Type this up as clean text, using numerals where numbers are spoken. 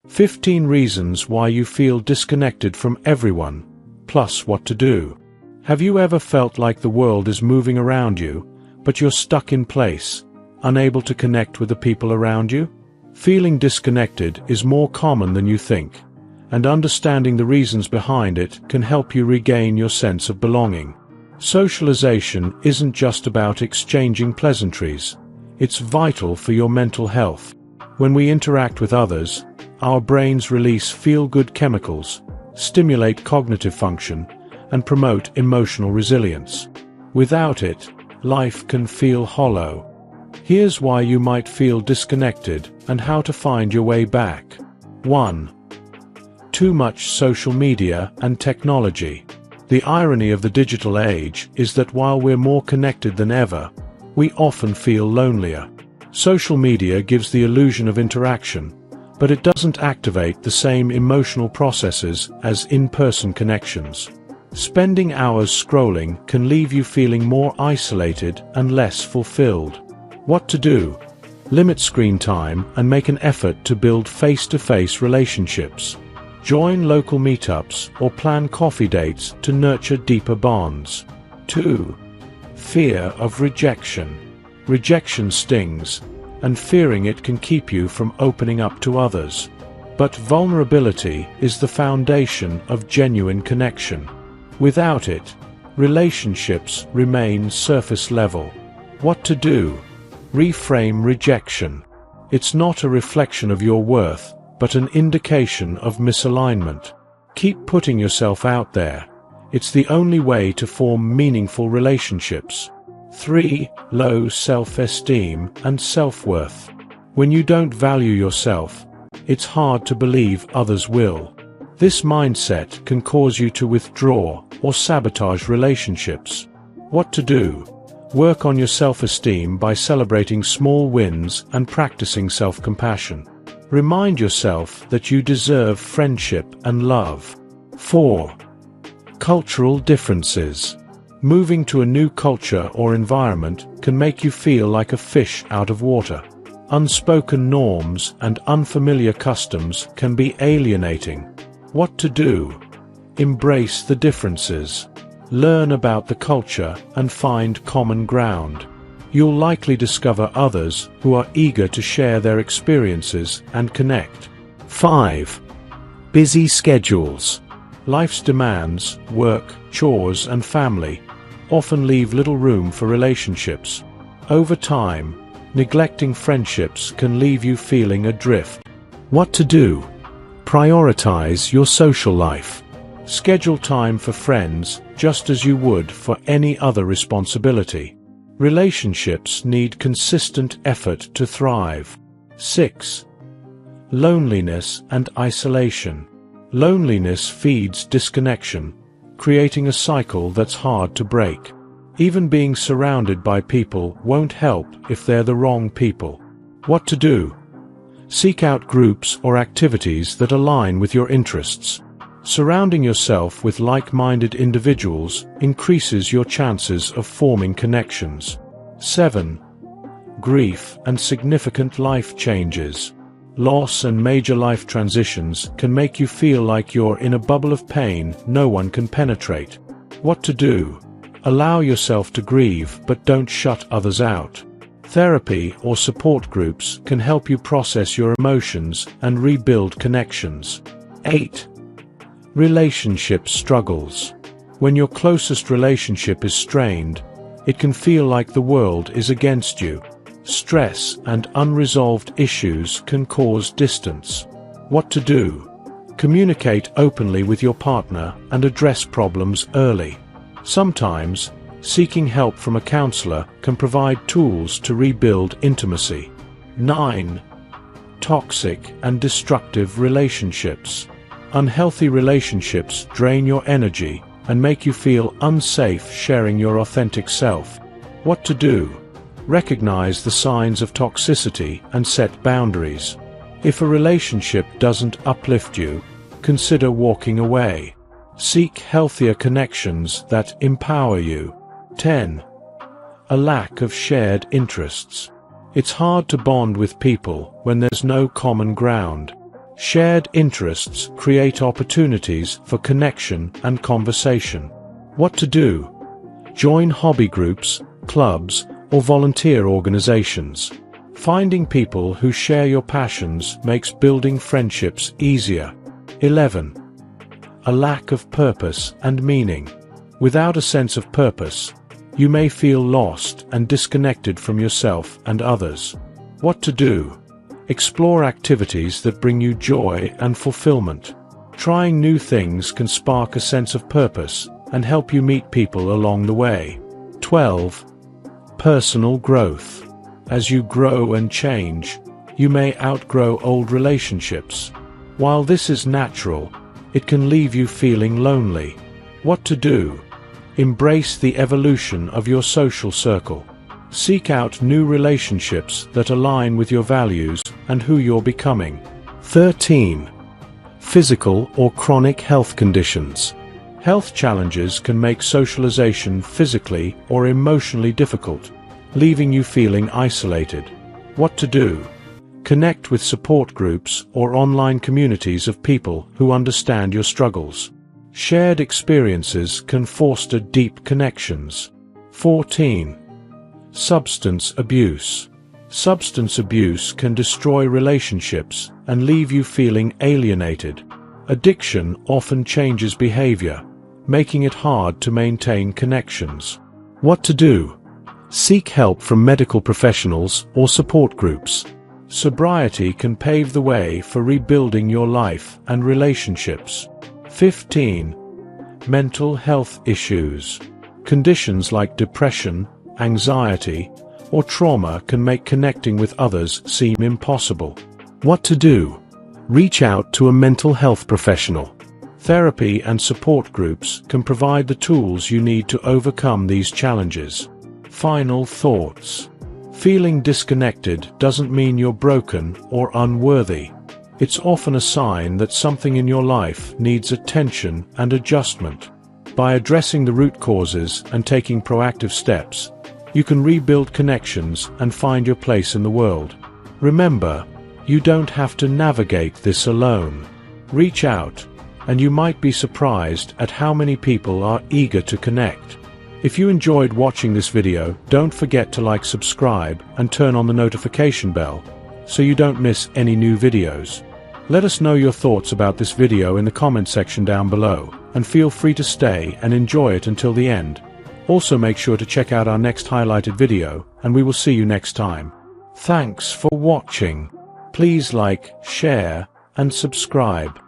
15 reasons why you feel disconnected from everyone, plus what to do. Have you ever felt like the world is moving around you, but you're stuck in place, unable to connect with the people around you? Feeling disconnected is more common than you think, and understanding the reasons behind it can help you regain your sense of belonging. Socialization isn't just about exchanging pleasantries. It's vital for your mental health. When we interact with others, our brains release feel-good chemicals, stimulate cognitive function, and promote emotional resilience. Without it, life can feel hollow. Here's why you might feel disconnected and how to find your way back. 1. Too much social media and technology. The irony of the digital age is that while we're more connected than ever, we often feel lonelier. Social media gives the illusion of interaction, but it doesn't activate the same emotional processes as in-person connections. Spending hours scrolling can leave you feeling more isolated and less fulfilled. What to do? Limit screen time and make an effort to build face-to-face relationships. Join local meetups or plan coffee dates to nurture deeper bonds. 2. Fear of rejection. Rejection stings, and fearing it can keep you from opening up to others. But vulnerability is the foundation of genuine connection. Without it, relationships remain surface level. What to do? Reframe rejection. It's not a reflection of your worth, but an indication of misalignment. Keep putting yourself out there. It's the only way to form meaningful relationships. 3. Low self-esteem and self-worth. When you don't value yourself, it's hard to believe others will. This mindset can cause you to withdraw or sabotage relationships. What to do? Work on your self-esteem by celebrating small wins and practicing self-compassion. Remind yourself that you deserve friendship and love. 4. Cultural differences. Moving to a new culture or environment can make you feel like a fish out of water. Unspoken norms and unfamiliar customs can be alienating. What to do? Embrace the differences. Learn about the culture and find common ground. You'll likely discover others who are eager to share their experiences and connect. 5. Busy schedules. Life's demands, work, chores, and family often leave little room for relationships. Over time, neglecting friendships can leave you feeling adrift. What to do? Prioritize your social life. Schedule time for friends just as you would for any other responsibility. Relationships need consistent effort to thrive. 6. Loneliness and isolation. Loneliness feeds disconnection, creating a cycle that's hard to break. Even being surrounded by people won't help if they're the wrong people. What to do? Seek out groups or activities that align with your interests. Surrounding yourself with like-minded individuals increases your chances of forming connections. 7. Grief and significant life changes. Loss and major life transitions can make you feel like you're in a bubble of pain no one can penetrate. What to do? Allow yourself to grieve, but don't shut others out. Therapy or support groups can help you process your emotions and rebuild connections. 8. Relationship struggles. When your closest relationship is strained, it can feel like the world is against you. Stress and unresolved issues can cause distance. What to do? Communicate openly with your partner and address problems early. Sometimes, seeking help from a counselor can provide tools to rebuild intimacy. 9. Toxic and destructive relationships. Unhealthy relationships drain your energy and make you feel unsafe sharing your authentic self. What to do? Recognize the signs of toxicity and set boundaries. If a relationship doesn't uplift you, consider walking away. Seek healthier connections that empower you. 10. A lack of shared interests. It's hard to bond with people when there's no common ground. Shared interests create opportunities for connection and conversation. What to do? Join hobby groups, clubs, or volunteer organizations. Finding people who share your passions makes building friendships easier. 11. A lack of purpose and meaning. Without a sense of purpose, you may feel lost and disconnected from yourself and others. What to do? Explore activities that bring you joy and fulfillment. Trying new things can spark a sense of purpose and help you meet people along the way. 12. Personal growth. As you grow and change, you may outgrow old relationships. While this is natural, it can leave you feeling lonely. What to do? Embrace the evolution of your social circle. Seek out new relationships that align with your values and who you're becoming. 13. Physical or chronic health conditions. Health challenges can make socialization physically or emotionally difficult, leaving you feeling isolated. What to do? Connect with support groups or online communities of people who understand your struggles. Shared experiences can foster deep connections. 14. Substance abuse. Substance abuse can destroy relationships and leave you feeling alienated. Addiction often changes behavior, making it hard to maintain connections. What to do? Seek help from medical professionals or support groups. Sobriety can pave the way for rebuilding your life and relationships. 15. Mental health issues. Conditions like depression, anxiety, or trauma can make connecting with others seem impossible. What to do? Reach out to a mental health professional. Therapy and support groups can provide the tools you need to overcome these challenges. Final thoughts. Feeling disconnected doesn't mean you're broken or unworthy. It's often a sign that something in your life needs attention and adjustment. By addressing the root causes and taking proactive steps, you can rebuild connections and find your place in the world. Remember, you don't have to navigate this alone. Reach out, and you might be surprised at how many people are eager to connect. If you enjoyed watching this video, don't forget to subscribe, and turn on the notification bell, so you don't miss any new videos. Let us know your thoughts about this video in the comment section down below, and feel free to stay and enjoy it until the end. Also make sure to check out our next highlighted video, and we will see you next time. Thanks for watching. Please like, share, and subscribe.